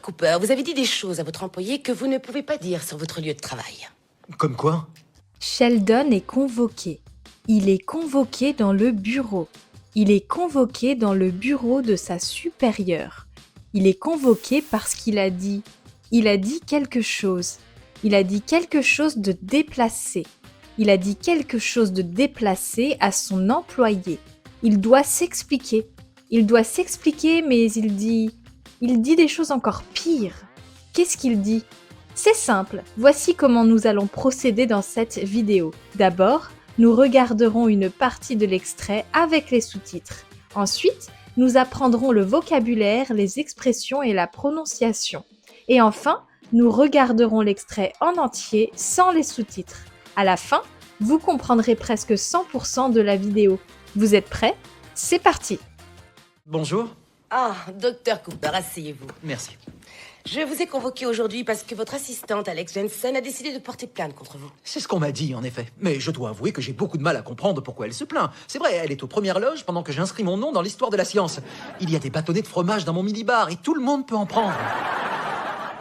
Cooper, vous avez dit des choses à votre employé que vous ne pouvez pas dire sur votre lieu de travail. Comme quoi? Sheldon est convoqué. Il est convoqué dans le bureau. Il est convoqué dans le bureau de sa supérieure. Il est convoqué parce qu'il a dit... Il a dit quelque chose. Il a dit quelque chose de déplacé. Il a dit quelque chose de déplacé à son employé. Il doit s'expliquer. Il doit s'expliquer, mais il dit des choses encore pires. Qu'est-ce qu'il dit? C'est simple, voici comment nous allons procéder dans cette vidéo. D'abord, nous regarderons une partie de l'extrait avec les sous-titres. Ensuite, nous apprendrons le vocabulaire, les expressions et la prononciation. Et enfin, nous regarderons l'extrait en entier sans les sous-titres. À la fin, vous comprendrez presque 100% de la vidéo. Vous êtes prêts? C'est parti! Bonjour. Ah, Dr. Cooper, asseyez-vous. Merci. Je vous ai convoqué aujourd'hui parce que votre assistante, Alex Jensen, a décidé de porter plainte contre vous. C'est ce qu'on m'a dit, en effet. Mais je dois avouer que j'ai beaucoup de mal à comprendre pourquoi elle se plaint. C'est vrai, elle est aux premières loges pendant que j'inscris mon nom dans l'histoire de la science. Il y a des bâtonnets de fromage dans mon minibar et tout le monde peut en prendre.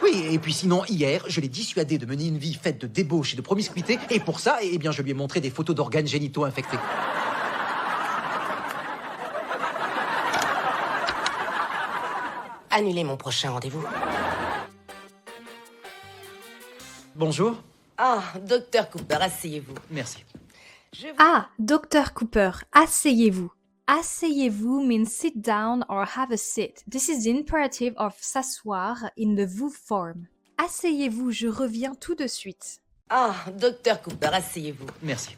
Oui, et puis sinon, hier, je l'ai dissuadée de mener une vie faite de débauche et de promiscuité, et pour ça, eh bien, je lui ai montré des photos d'organes génitaux infectés. Annulez mon prochain rendez-vous. Bonjour. Ah, Dr. Cooper, asseyez-vous. Merci. Ah, Dr. Cooper, asseyez-vous. Asseyez-vous means sit down or have a seat. This is the imperative of s'asseoir in the vous form. Asseyez-vous, je reviens tout de suite. Ah, Dr. Cooper, asseyez-vous. Merci.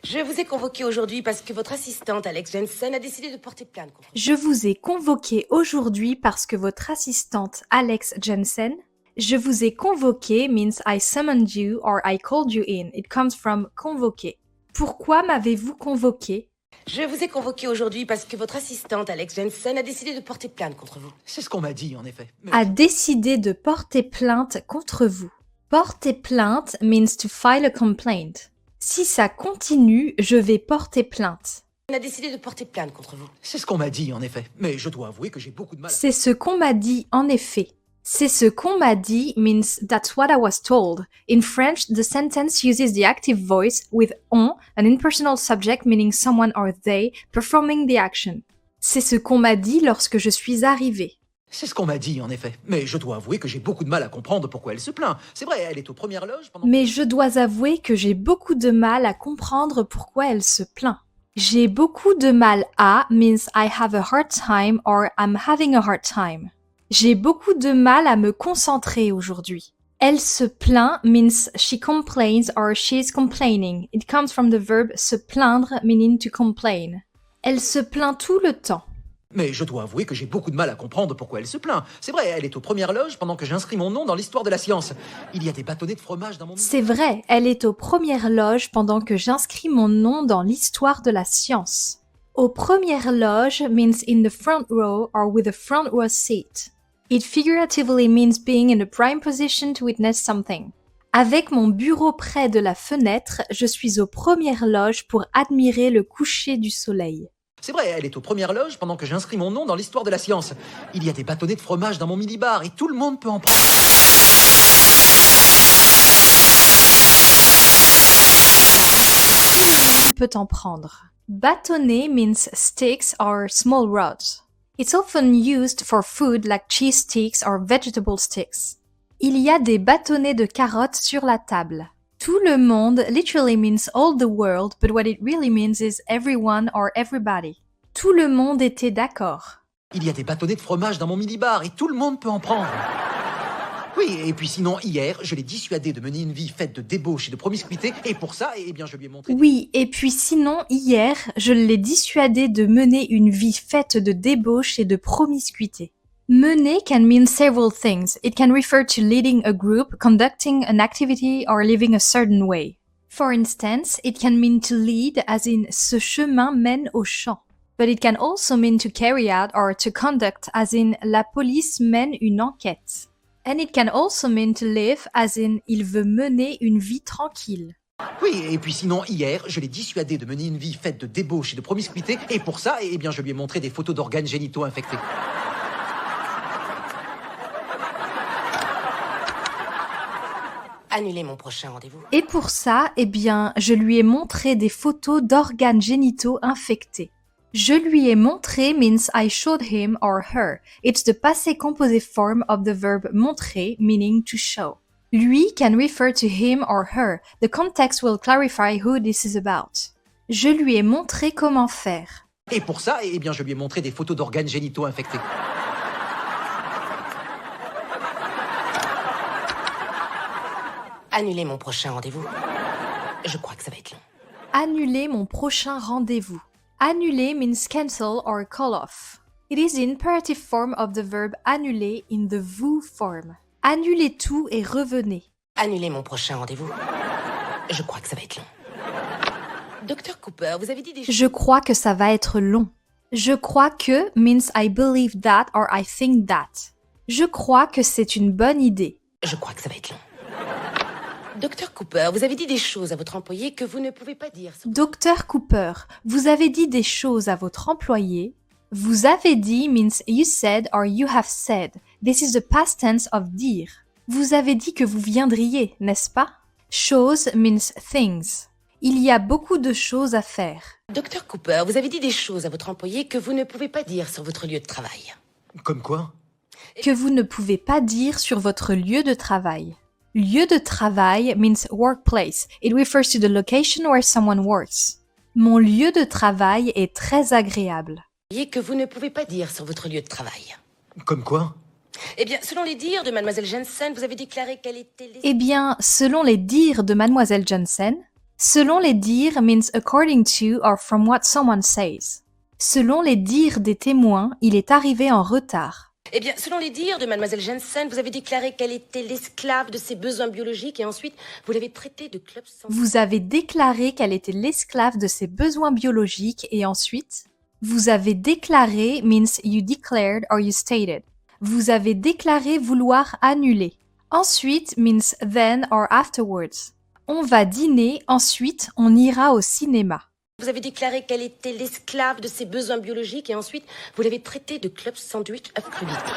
Je vous ai convoqué aujourd'hui parce que votre assistante, Alex Jensen, a décidé de porter plainte contre vous. Je vous ai convoqué aujourd'hui parce que votre assistante Alex Jensen... Je vous ai convoqué means I summoned you or I called you in. It comes from convoquer. Pourquoi m'avez-vous convoqué? Je vous ai convoqué aujourd'hui parce que votre assistante, Alex Jensen, a décidé de porter plainte contre vous. C'est ce qu'on m'a dit, en effet. Mais... A décidé de porter plainte contre vous. Porter plainte means to file a complaint. Si ça continue, je vais porter plainte. Elle a décidé de porter plainte contre vous. C'est ce qu'on m'a dit, en effet. Mais je dois avouer que j'ai beaucoup de mal... C'est ce qu'on m'a dit, en effet. C'est ce qu'on m'a dit means that's what I was told. In French, the sentence uses the active voice with on, an impersonal subject meaning someone or they, performing the action. C'est ce qu'on m'a dit lorsque je suis arrivée. C'est ce qu'on m'a dit, en effet. Mais je dois avouer que j'ai beaucoup de mal à comprendre pourquoi elle se plaint. C'est vrai, elle est aux premières loges pendant... Mais je dois avouer que j'ai beaucoup de mal à comprendre pourquoi elle se plaint. J'ai beaucoup de mal à means I have a hard time or I'm having a hard time. J'ai beaucoup de mal à me concentrer aujourd'hui. Elle se plaint means she complains or she is complaining. It comes from the verb se plaindre meaning to complain. Elle se plaint tout le temps. Mais je dois avouer que j'ai beaucoup de mal à comprendre pourquoi elle se plaint. C'est vrai, elle est aux premières loges pendant que j'inscris mon nom dans l'histoire de la science. Il y a des bâtonnets de fromage dans mon... C'est vrai, elle est aux premières loges pendant que j'inscris mon nom dans l'histoire de la science. Aux premières loges means in the front row or with a front row seat. It figuratively means being in a prime position to witness something. Avec mon bureau près de la fenêtre, je suis aux premières loges pour admirer le coucher du soleil. C'est vrai, elle est aux premières loges pendant que j'inscris mon nom dans l'histoire de la science. Il y a des bâtonnets de fromage dans mon minibar et tout le monde peut en prendre. Peut en prendre. Bâtonnet means sticks or small rods. It's often used for food like cheese sticks or vegetable sticks. Il y a des bâtonnets de carottes sur la table. Tout le monde literally means all the world, but what it really means is everyone or everybody. Tout le monde était d'accord. Il y a des bâtonnets de fromage dans mon minibar et tout le monde peut en prendre. Oui, et puis sinon, hier, je l'ai dissuadée de mener une vie faite de débauche et de promiscuité, et pour ça, eh bien, je lui ai montré... Oui, et puis sinon, hier, je l'ai dissuadée de mener une vie faite de débauche et de promiscuité. Mener can mean several things. It can refer to leading a group, conducting an activity, or living a certain way. For instance, it can mean to lead as in ce chemin mène au champ. But it can also mean to carry out or to conduct as in la police mène une enquête. And it can also mean to live as in il veut mener une vie tranquille. Oui, et puis sinon, hier, je l'ai dissuadée de mener une vie faite de débauche et de promiscuité, et pour ça, eh bien, je lui ai montré des photos d'organes génitaux infectés. Annulez mon prochain rendez-vous. Et pour ça, eh bien, je lui ai montré des photos d'organes génitaux infectés. Je lui ai montré means I showed him or her. It's the passé composé form of the verb montrer, meaning to show. Lui can refer to him or her. The context will clarify who this is about. Je lui ai montré comment faire. Et pour ça, eh bien, je lui ai montré des photos d'organes génitaux infectés. Annulez mon prochain rendez-vous. Je crois que ça va être long. Annuler mon prochain rendez-vous. Annuler means cancel or call off. It is the imperative form of the verb annuler in the vous form. Annulez tout et revenez. Annulez mon prochain rendez-vous. Je crois que ça va être long. Docteur Cooper, vous avez dit des choses... Je crois que ça va être long. Je crois que means I believe that or I think that. Je crois que c'est une bonne idée. Je crois que ça va être long. Docteur Cooper, vous avez dit des choses à votre employé que vous ne pouvez pas dire. Docteur Cooper, vous avez dit des choses à votre employé. Vous avez dit means you said or you have said. This is the past tense of dire. Vous avez dit que vous viendriez, n'est-ce pas? Choses means things. Il y a beaucoup de choses à faire. Docteur Cooper, vous avez dit des choses à votre employé que vous ne pouvez pas dire sur votre lieu de travail. Comme quoi? Que vous ne pouvez pas dire sur votre lieu de travail. Lieu de travail means workplace. It refers to the location where someone works. Mon lieu de travail est très agréable. Que vous ne pouvez pas dire sur votre lieu de travail. Comme quoi? Eh bien, selon les dires de Mademoiselle Jensen, vous avez déclaré qu'elle était... Eh bien, selon les dires de Mademoiselle Jensen, selon les dires means according to or from what someone says. Selon les dires des témoins, il est arrivé en retard. Eh bien, selon les dires de Mademoiselle Jensen, vous avez déclaré qu'elle était l'esclave de ses besoins biologiques et ensuite, vous l'avez traitée de club sans... Vous avez déclaré qu'elle était l'esclave de ses besoins biologiques et ensuite, vous avez déclaré means you declared or you stated. Vous avez déclaré vouloir annuler. Ensuite means then or afterwards. On va dîner, ensuite on ira au cinéma. Vous avez déclaré qu'elle était l'esclave de ses besoins biologiques et ensuite, vous l'avez traitée de club sandwich œuf crudité.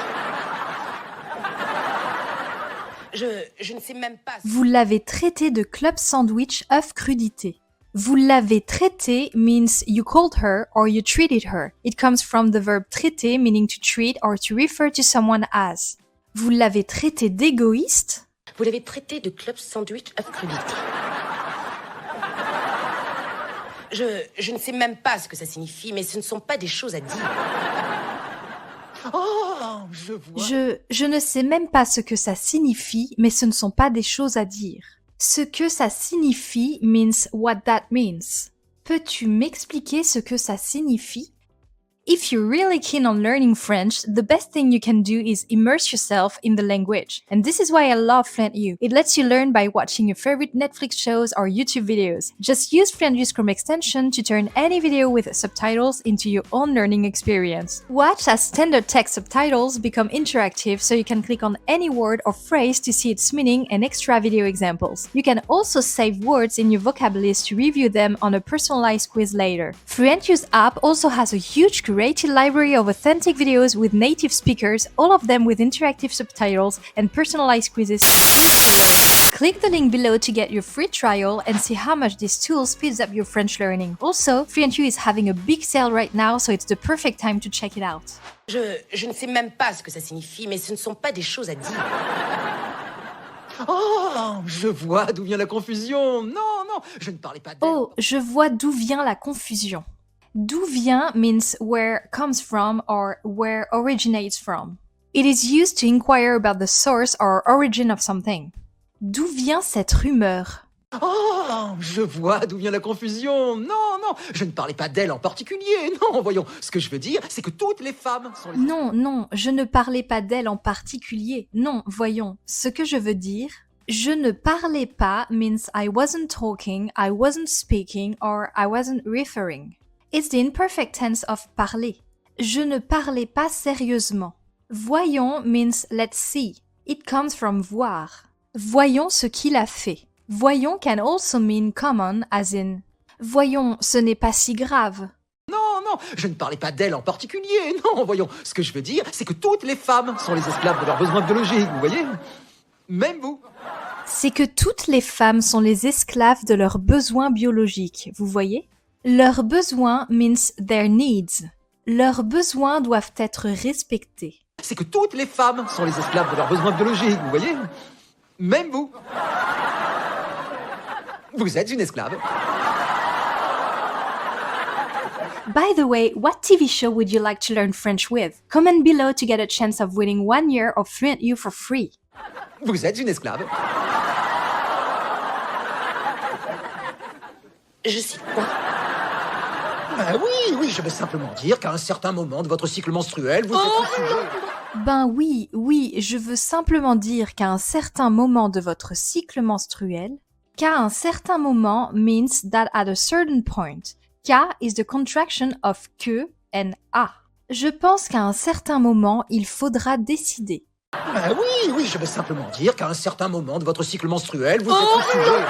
Je ne sais même pas... Vous l'avez traité de club sandwich œuf crudité. Vous l'avez traité means you called her or you treated her. It comes from the verb traiter meaning to treat or to refer to someone as. Vous l'avez traité d'égoïste. Vous l'avez traité de club sandwich œuf crudité. Je ne sais même pas ce que ça signifie, mais ce ne sont pas des choses à dire. Oh, je vois. Je ne sais même pas ce que ça signifie, mais ce ne sont pas des choses à dire. Ce que ça signifie means what that means. Peux-tu m'expliquer ce que ça signifie? If you're really keen on learning French, the best thing you can do is immerse yourself in the language. And this is why I love FluentU. It lets you learn by watching your favorite Netflix shows or YouTube videos. Just use FluentU's Chrome extension to turn any video with subtitles into your own learning experience. Watch as standard text subtitles become interactive so you can click on any word or phrase to see its meaning and extra video examples. You can also save words in your vocab list to review them on a personalized quiz later. FluentU's app also has a huge curated library of authentic videos with native speakers, all of them with interactive subtitles and personalized quizzes to learn. Click the link below to get your free trial and see how much this tool speeds up your French learning. Also, FluentU is having a big sale right now, so it's the perfect time to check it out. Je ne sais même pas ce que ça signifie, mais ce ne sont pas des choses à dire. Oh, je vois d'où vient la confusion. Non, je ne parlais pas d'elle. Oh, je vois d'où vient la confusion. D'où vient means where comes from or where originates from. It is used to inquire about the source or origin of something. D'où vient cette rumeur? Oh, je vois d'où vient la confusion. Non, je ne parlais pas d'elle en particulier. Non, voyons, ce que je veux dire, c'est que toutes les femmes sont... Non, je ne parlais pas d'elle en particulier. Non, voyons, ce que je veux dire... Je ne parlais pas means I wasn't talking, I wasn't speaking, or I wasn't referring. It's the imperfect tense of parler. Je ne parlais pas sérieusement. Voyons means let's see. It comes from voir. Voyons ce qu'il a fait. Voyons can also mean common as in voyons, ce n'est pas si grave. Non, je ne parlais pas d'elle en particulier. Non, voyons, ce que je veux dire, c'est que toutes les femmes sont les esclaves de leurs besoins biologiques, vous voyez? Même vous. C'est que toutes les femmes sont les esclaves de leurs besoins biologiques, vous voyez? Leurs besoins means their needs. Leurs besoins doivent être respectés. C'est que toutes les femmes sont les esclaves de leurs besoins biologiques, vous voyez? Même vous. Vous êtes une esclave. By the way, what TV show would you like to learn French with? Comment below to get a chance of winning 1 year of Fluent U for free. Vous êtes une esclave. Je cite quoi? Oui, je veux simplement dire qu'à un certain moment de votre cycle menstruel, vous êtes un sujet... Ben oui, je veux simplement dire qu'à un certain moment de votre cycle menstruel, qu'à un certain moment means that at a certain point. K is the contraction of que and a. Je pense qu'à un certain moment, il faudra décider. Oui, je veux simplement dire qu'à un certain moment de votre cycle menstruel, vous êtes un sujet...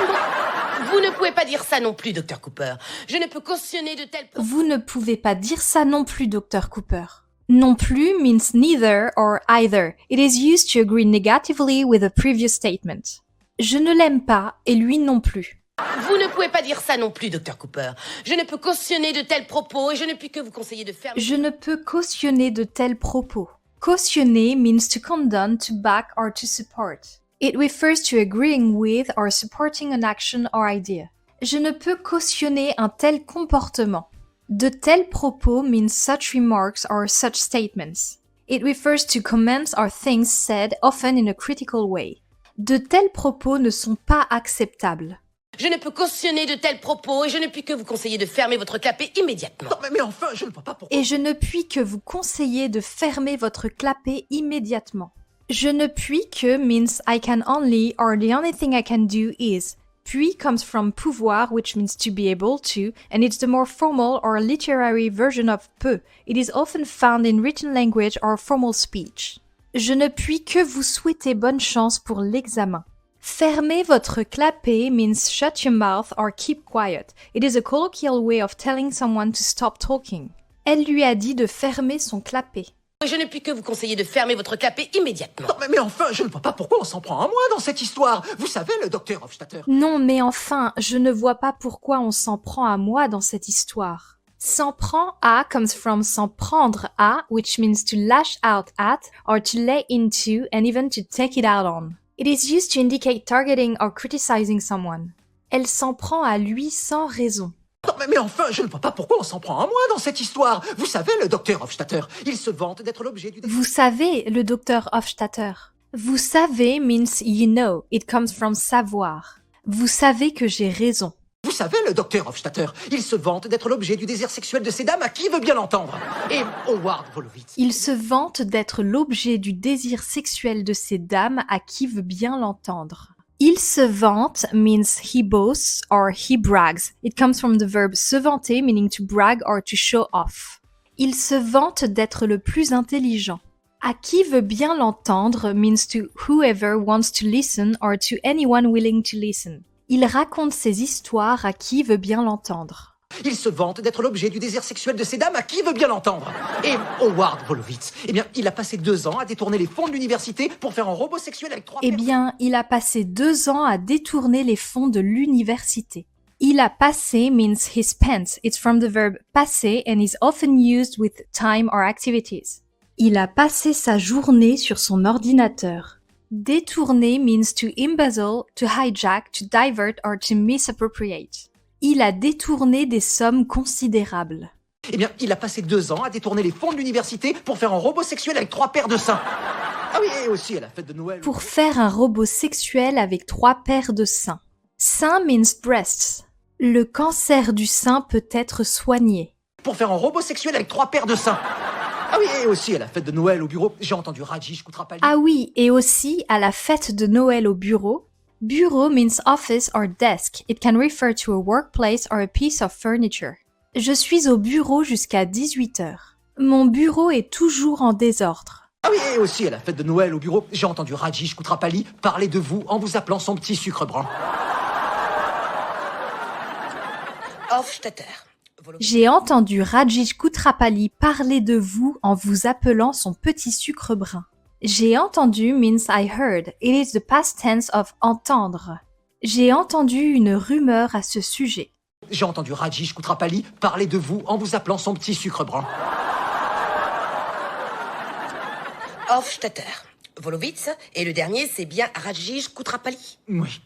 Vous ne pouvez pas dire ça non plus, Dr Cooper. Je ne peux cautionner de tels... Vous ne pouvez pas dire ça non plus, Dr Cooper. Non plus means neither or either. It is used to agree negatively with a previous statement. Je ne l'aime pas et lui non plus. Vous ne pouvez pas dire ça non plus, Dr Cooper. Je ne peux cautionner de tels propos et je ne puis que vous conseiller de faire... Je ne peux cautionner de tels propos. Cautionner means to condone, to back or to support. It refers to agreeing with or supporting an action or idea. Je ne peux cautionner un tel comportement. De tels propos means such remarks or such statements. It refers to comments or things said often in a critical way. De tels propos ne sont pas acceptables. Je ne peux cautionner de tels propos et je ne puis que vous conseiller de fermer votre clapet immédiatement. Non, mais enfin, je ne vois pas pourquoi... Et je ne puis que vous conseiller de fermer votre clapet immédiatement. Je ne puis que means I can only or the only thing I can do is. Puis comes from pouvoir, which means to be able to, and it's the more formal or literary version of peut. It is often found in written language or formal speech. Je ne puis que vous souhaiter bonne chance pour l'examen. Fermer votre clapet means shut your mouth or keep quiet. It is a colloquial way of telling someone to stop talking. Elle lui a dit de fermer son clapet. Et je ne puis que vous conseiller de fermer votre clapet immédiatement. Non, mais enfin, je ne vois pas pourquoi on s'en prend à moi dans cette histoire. Vous savez, le docteur Hofstadter. Non, mais enfin, je ne vois pas pourquoi on s'en prend à moi dans cette histoire. S'en prend à comes from s'en prendre à, which means to lash out at, or to lay into, and even to take it out on. It is used to indicate targeting or criticizing someone. Elle s'en prend à lui sans raison. Non, mais enfin, je ne vois pas pourquoi on s'en prend à moi dans cette histoire. Vous savez, le docteur Hofstadter, il se vante d'être l'objet du... Vous savez, le docteur Hofstadter. Vous savez means you know. It comes from savoir. Vous savez que j'ai raison. Vous savez, le docteur Hofstadter, il se vante d'être l'objet du désir sexuel de ces dames à qui veut bien l'entendre. Et Howard Wolowitz. Il se vante d'être l'objet du désir sexuel de ces dames à qui veut bien l'entendre. Il se vante means he boasts or he brags. It comes from the verb se vanter, meaning to brag or to show off. Il se vante d'être le plus intelligent. À qui veut bien l'entendre means to whoever wants to listen or to anyone willing to listen. Il raconte ses histoires à qui veut bien l'entendre. Il se vante d'être l'objet du désir sexuel de ces dames à qui veut bien l'entendre. Et Howard Wolowitz, il a passé 2 ans à détourner les fonds de l'université pour faire un robot sexuel avec 3 il a passé 2 ans à détourner les fonds de l'université. Il a passé means he spent. It's from the verb passer and is often used with time or activities. Il a passé sa journée sur son ordinateur. Détourner means to embezzle, to hijack, to divert or to misappropriate. Il a détourné des sommes considérables. Il a passé 2 ans à détourner les fonds de l'université pour faire un robot sexuel avec 3 paires de seins. Ah oui, et aussi à la fête de Noël. Pour faire un robot sexuel avec 3 paires de seins. Seins means breasts. Le cancer du sein peut être soigné. Pour faire un robot sexuel avec 3 paires de seins. Ah oui, et aussi à la fête de Noël au bureau, j'ai entendu Rajesh Kutrapali. Ah oui, et aussi à la fête de Noël au bureau. Bureau means office or desk. It can refer to a workplace or a piece of furniture. Je suis au bureau jusqu'à 18h. Mon bureau est toujours en désordre. Ah oui, et aussi à la fête de Noël au bureau, j'ai entendu Rajesh Kutrapali parler de vous en vous appelant son petit sucre brun. Hofstadter. J'ai entendu Rajesh Kutrapali parler de vous en vous appelant son petit sucre brun. J'ai entendu means I heard. It is the past tense of entendre. J'ai entendu une rumeur à ce sujet. J'ai entendu Rajesh Kutrapali parler de vous en vous appelant son petit sucre brun. Hofstadter, Wolowitz, et le dernier, c'est bien Rajesh Kutrapali. Oui.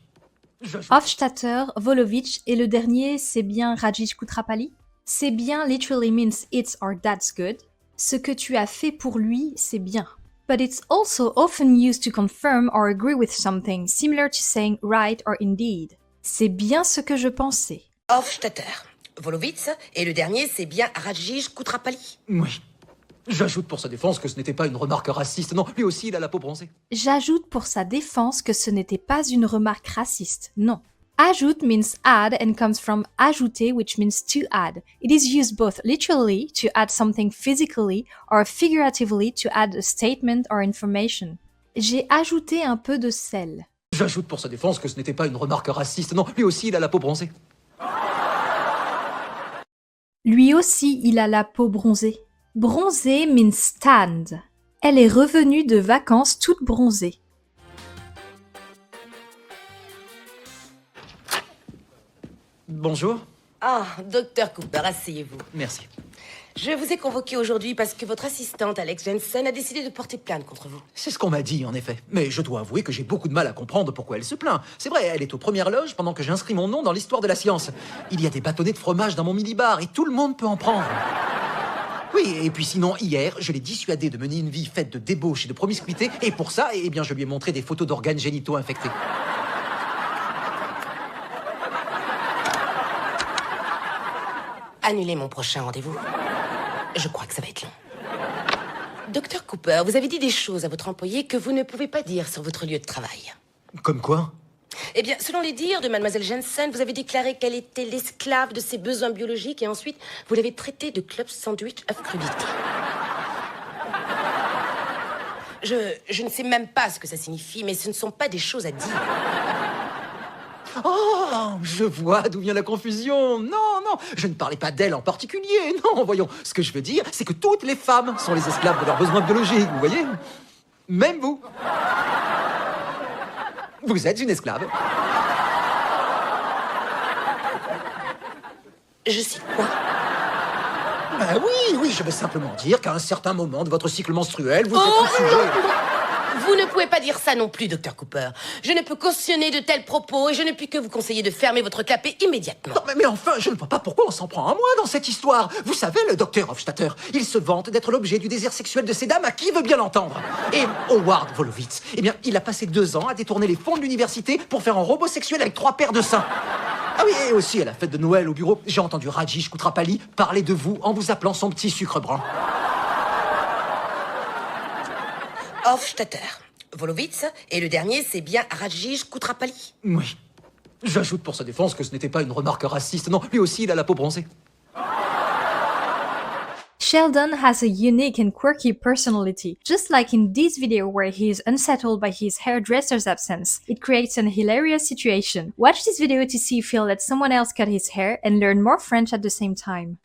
Hofstadter, Wolowitz, et le dernier, c'est bien Rajesh Kutrapali. C'est bien literally means it's or that's good. Ce que tu as fait pour lui, c'est bien. But it's also often used to confirm or agree with something, similar to saying right or indeed. C'est bien ce que je pensais. Hofstadter, Wolowitz, et le dernier, c'est bien Rajesh Kutrapali. Oui. J'ajoute pour sa défense que ce n'était pas une remarque raciste. Non, lui aussi, il a la peau bronzée. J'ajoute pour sa défense que ce n'était pas une remarque raciste. Non. Ajoute means add and comes from ajouter, which means to add. It is used both literally to add something physically or figuratively to add a statement or information. J'ai ajouté un peu de sel. J'ajoute pour sa défense que ce n'était pas une remarque raciste. Non, lui aussi, il a la peau bronzée. Lui aussi, il a la peau bronzée. Bronzée means stand. Elle est revenue de vacances toute bronzée. Bonjour. Ah, docteur Cooper, asseyez-vous. Merci. Je vous ai convoqué aujourd'hui parce que votre assistante, Alex Jensen, a décidé de porter plainte contre vous. C'est ce qu'on m'a dit, en effet. Mais je dois avouer que j'ai beaucoup de mal à comprendre pourquoi elle se plaint. C'est vrai, elle est aux premières loges pendant que j'inscris mon nom dans l'histoire de la science. Il y a des bâtonnets de fromage dans mon minibar et tout le monde peut en prendre. Oui, et puis sinon, hier, je l'ai dissuadé de mener une vie faite de débauche et de promiscuité, et pour ça, eh bien, je lui ai montré des photos d'organes génitaux infectés. Annulez mon prochain rendez-vous. Je crois que ça va être long. Docteur Cooper, vous avez dit des choses à votre employé que vous ne pouvez pas dire sur votre lieu de travail. Comme quoi? Eh bien, selon les dires de mademoiselle Jensen, vous avez déclaré qu'elle était l'esclave de ses besoins biologiques et ensuite, vous l'avez traitée de club sandwich œuf crudité. Je ne sais même pas ce que ça signifie, mais ce ne sont pas des choses à dire. Oh, je vois d'où vient la confusion. Non, non, je ne parlais pas d'elle en particulier. Non, voyons, ce que je veux dire, c'est que toutes les femmes sont les esclaves de leurs besoins biologiques, vous voyez? Même vous. Vous êtes une esclave. Je cite quoi? Ben oui, je veux simplement dire qu'à un certain moment de votre cycle menstruel, vous êtes un sujet... Vous ne pouvez pas dire ça non plus, docteur Cooper. Je ne peux cautionner de tels propos et je ne puis que vous conseiller de fermer votre clapet immédiatement. Non, mais enfin, je ne vois pas pourquoi on s'en prend à moi dans cette histoire. Vous savez, le docteur Hofstadter, il se vante d'être l'objet du désir sexuel de ces dames à qui veut bien l'entendre. Et Howard Wolowitz, eh bien, il a passé 2 ans à détourner les fonds de l'université pour faire un robot sexuel avec 3 paires de seins. Ah oui, et aussi à la fête de Noël au bureau, j'ai entendu Rajesh Kutrapali parler de vous en vous appelant son petit sucre brun. Hofstadter, Wolowitz, et le dernier, c'est bien Rajesh Kutrapali. Oui. J'ajoute pour sa défense que ce n'était pas une remarque raciste. Non, lui aussi, il a la peau bronzée. Sheldon has a unique and quirky personality, just like in this video where he is unsettled by his hairdresser's absence. It creates an hilarious situation. Watch this video to see if he'll let someone else cut his hair and learn more French at the same time.